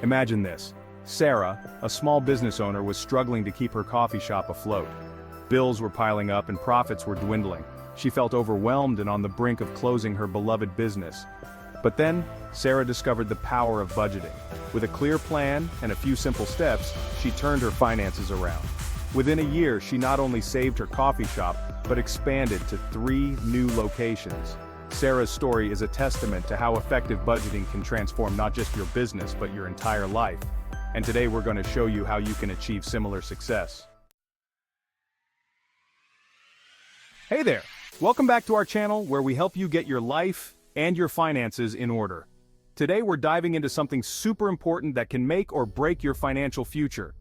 Imagine this. Sarah, a small business owner, was struggling to keep her coffee shop afloat. Bills were piling up and profits were dwindling. She felt overwhelmed and on the brink of closing her beloved business. But then, Sarah discovered the power of budgeting. With a clear plan and a few simple steps, she turned her finances around. Within a year, she not only saved her coffee shop, but expanded to 3 new locations. Sarah's story is a testament to how effective budgeting can transform not just your business, but your entire life. And today we're going to show you how you can achieve similar success. Hey there! Welcome back to our channel where we help you get your life and your finances in order. Today we're diving into something super important that can make or break your financial future.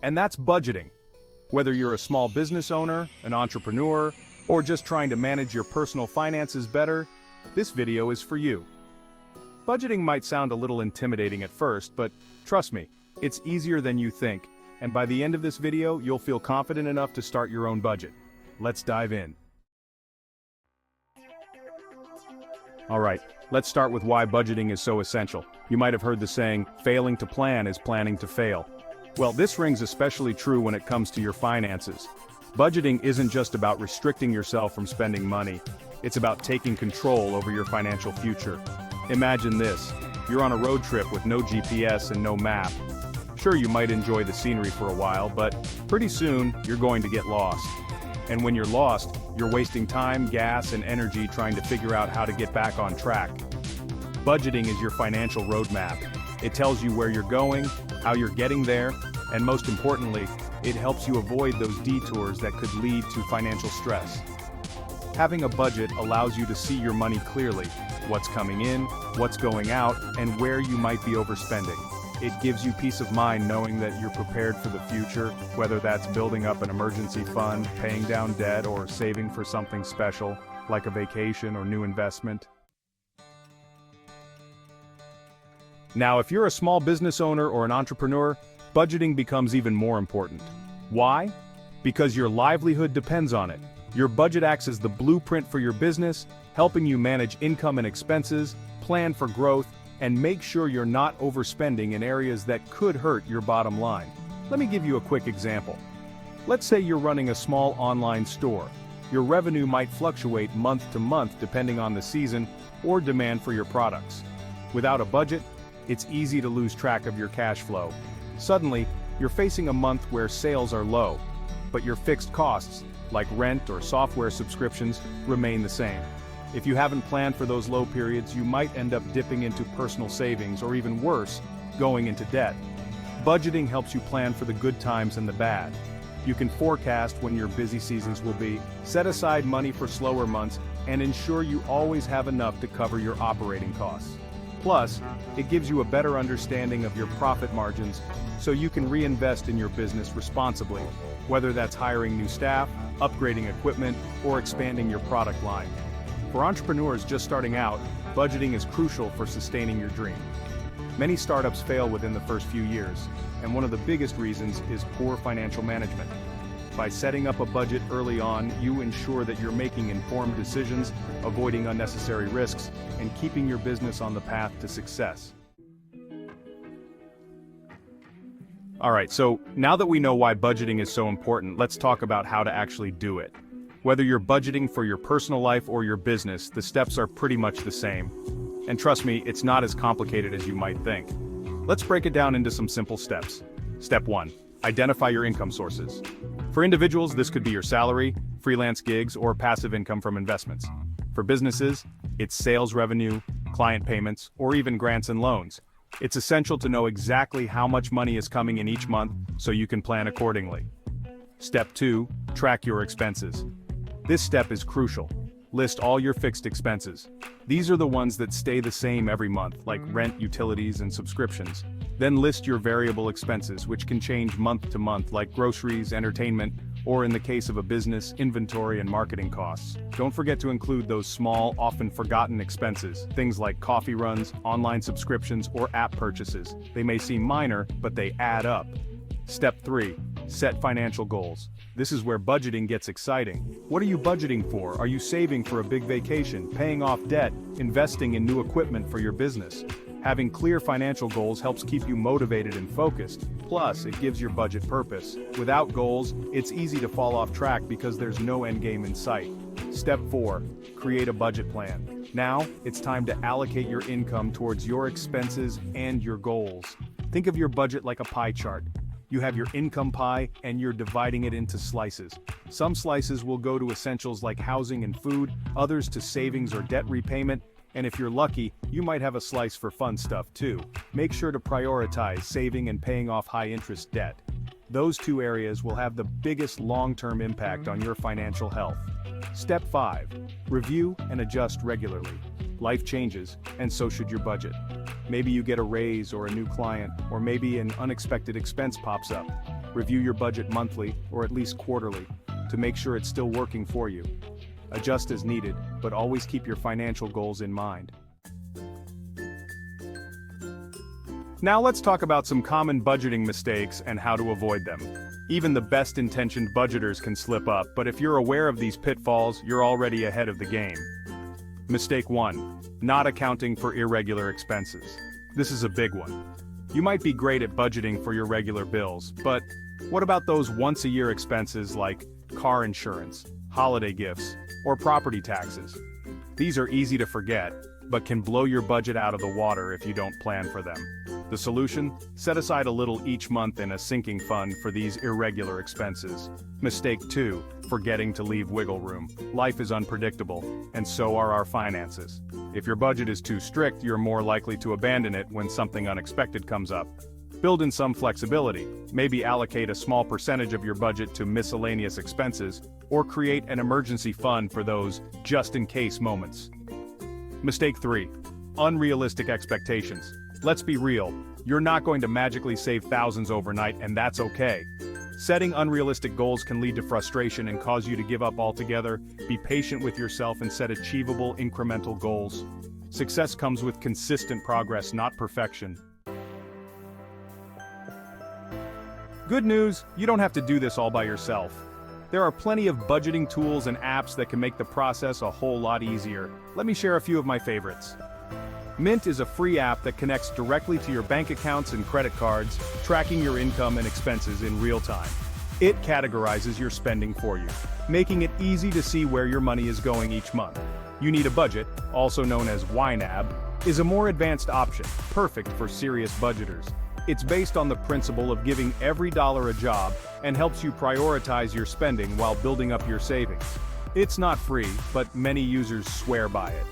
And that's budgeting. Whether you're a small business owner, an entrepreneur, or just trying to manage your personal finances better, this video is for you. Budgeting might sound a little intimidating at first, but trust me, it's easier than you think, and by the end of this video, you'll feel confident enough to start your own budget. Let's dive in. Alright, let's start with why budgeting is so essential. You might have heard the saying, failing to plan is planning to fail. Well, this rings especially true when it comes to your finances. Budgeting isn't just about restricting yourself from spending money. It's about taking control over your financial future. Imagine this. You're on a road trip with no GPS and no map. Sure, you might enjoy the scenery for a while, but pretty soon, you're going to get lost. And when you're lost, you're wasting time, gas, and energy trying to figure out how to get back on track. Budgeting is your financial roadmap. It tells you where you're going, how you're getting there, and most importantly, it helps you avoid those detours that could lead to financial stress. Having a budget allows you to see your money clearly, what's coming in, what's going out, and where you might be overspending. It gives you peace of mind knowing that you're prepared for the future, whether that's building up an emergency fund, paying down debt, or saving for something special, like a vacation or new investment. Now, if you're a small business owner or an entrepreneur, budgeting becomes even more important. Why? Because your livelihood depends on it. Your budget acts as the blueprint for your business, helping you manage income and expenses, plan for growth, and make sure you're not overspending in areas that could hurt your bottom line. Let me give you a quick example. Let's say you're running a small online store. Your revenue might fluctuate month to month depending on the season or demand for your products. Without a budget, it's easy to lose track of your cash flow. Suddenly, you're facing a month where sales are low, but your fixed costs, like rent or software subscriptions, remain the same. If you haven't planned for those low periods, you might end up dipping into personal savings or even worse, going into debt. Budgeting helps you plan for the good times and the bad. You can forecast when your busy seasons will be, set aside money for slower months, and ensure you always have enough to cover your operating costs. Plus, it gives you a better understanding of your profit margins so you can reinvest in your business responsibly, whether that's hiring new staff, upgrading equipment, or expanding your product line. For entrepreneurs just starting out, budgeting is crucial for sustaining your dream. Many startups fail within the first few years, and one of the biggest reasons is poor financial management. By setting up a budget early on, you ensure that you're making informed decisions, avoiding unnecessary risks, and keeping your business on the path to success. Alright, so now that we know why budgeting is so important, let's talk about how to actually do it. Whether you're budgeting for your personal life or your business, the steps are pretty much the same. And trust me, it's not as complicated as you might think. Let's break it down into some simple steps. Step 1. Identify your income sources. For individuals, this could be your salary, freelance gigs, or passive income from investments. For businesses, it's sales revenue, client payments, or even grants and loans. It's essential to know exactly how much money is coming in each month so you can plan accordingly. Step 2. Track your expenses. This step is crucial. List all your fixed expenses. These are the ones that stay the same every month, like rent, utilities, and subscriptions. Then list your variable expenses, which can change month to month, like groceries, entertainment, or in the case of a business, inventory and marketing costs. Don't forget to include those small, often forgotten expenses, things like coffee runs, online subscriptions, or app purchases. They may seem minor, but they add up. Step 3. Set financial goals. This is where budgeting gets exciting. What are you budgeting for? Are you saving for a big vacation, paying off debt, investing in new equipment for your business? Having clear financial goals helps keep you motivated and focused. Plus, it gives your budget purpose. Without goals, it's easy to fall off track because there's no end game in sight. Step 4. Create a budget plan. Now, it's time to allocate your income towards your expenses and your goals. Think of your budget like a pie chart. You have your income pie, and you're dividing it into slices. Some slices will go to essentials like housing and food, others to savings or debt repayment, and if you're lucky, you might have a slice for fun stuff too. Make sure to prioritize saving and paying off high-interest debt. Those two areas will have the biggest long-term impact on your financial health. Step 5. Review and adjust regularly. Life changes, and so should your budget. Maybe you get a raise or a new client, or maybe an unexpected expense pops up. Review your budget monthly, or at least quarterly, to make sure it's still working for you. Adjust as needed, but always keep your financial goals in mind. Now let's talk about some common budgeting mistakes and how to avoid them. Even the best-intentioned budgeters can slip up, but if you're aware of these pitfalls, you're already ahead of the game. Mistake 1. Not accounting for irregular expenses. This is a big one. You might be great at budgeting for your regular bills, but what about those once-a-year expenses like car insurance, holiday gifts, or property taxes? These are easy to forget, but can blow your budget out of the water if you don't plan for them. The solution? Set aside a little each month in a sinking fund for these irregular expenses. Mistake 2. Forgetting to leave wiggle room. Life is unpredictable, and so are our finances. If your budget is too strict, you're more likely to abandon it when something unexpected comes up. Build in some flexibility, maybe allocate a small percentage of your budget to miscellaneous expenses, or create an emergency fund for those just-in-case moments. Mistake 3. Unrealistic expectations. Let's be real, you're not going to magically save thousands overnight, and that's okay. Setting unrealistic goals can lead to frustration and cause you to give up altogether. Be patient with yourself and set achievable, incremental goals. Success comes with consistent progress, not perfection. Good news, you don't have to do this all by yourself. There are plenty of budgeting tools and apps that can make the process a whole lot easier. Let me share a few of my favorites. Mint is a free app that connects directly to your bank accounts and credit cards, tracking your income and expenses in real time. It categorizes your spending for you, making it easy to see where your money is going each month. You Need a Budget, also known as YNAB, is a more advanced option, perfect for serious budgeters. It's based on the principle of giving every dollar a job and helps you prioritize your spending while building up your savings. It's not free, but many users swear by it.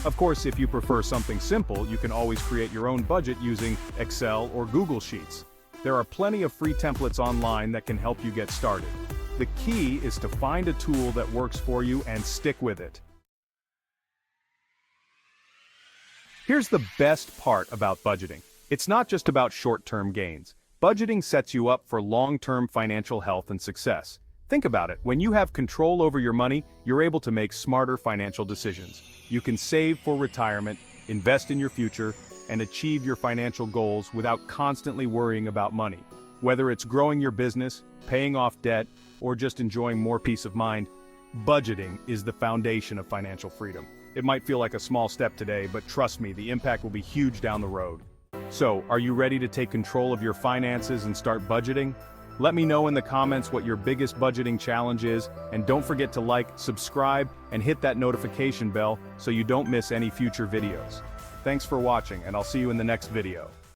Of course, if you prefer something simple, you can always create your own budget using Excel or Google Sheets. There are plenty of free templates online that can help you get started. The key is to find a tool that works for you and stick with it. Here's the best part about budgeting. It's not just about short-term gains. Budgeting sets you up for long-term financial health and success. Think about it. When you have control over your money, you're able to make smarter financial decisions. You can save for retirement, invest in your future, and achieve your financial goals without constantly worrying about money. Whether it's growing your business, paying off debt, or just enjoying more peace of mind, budgeting is the foundation of financial freedom. It might feel like a small step today, but trust me, the impact will be huge down the road. So, are you ready to take control of your finances and start budgeting? Let me know in the comments what your biggest budgeting challenge is, and don't forget to like, subscribe, and hit that notification bell so you don't miss any future videos. Thanks for watching, and I'll see you in the next video.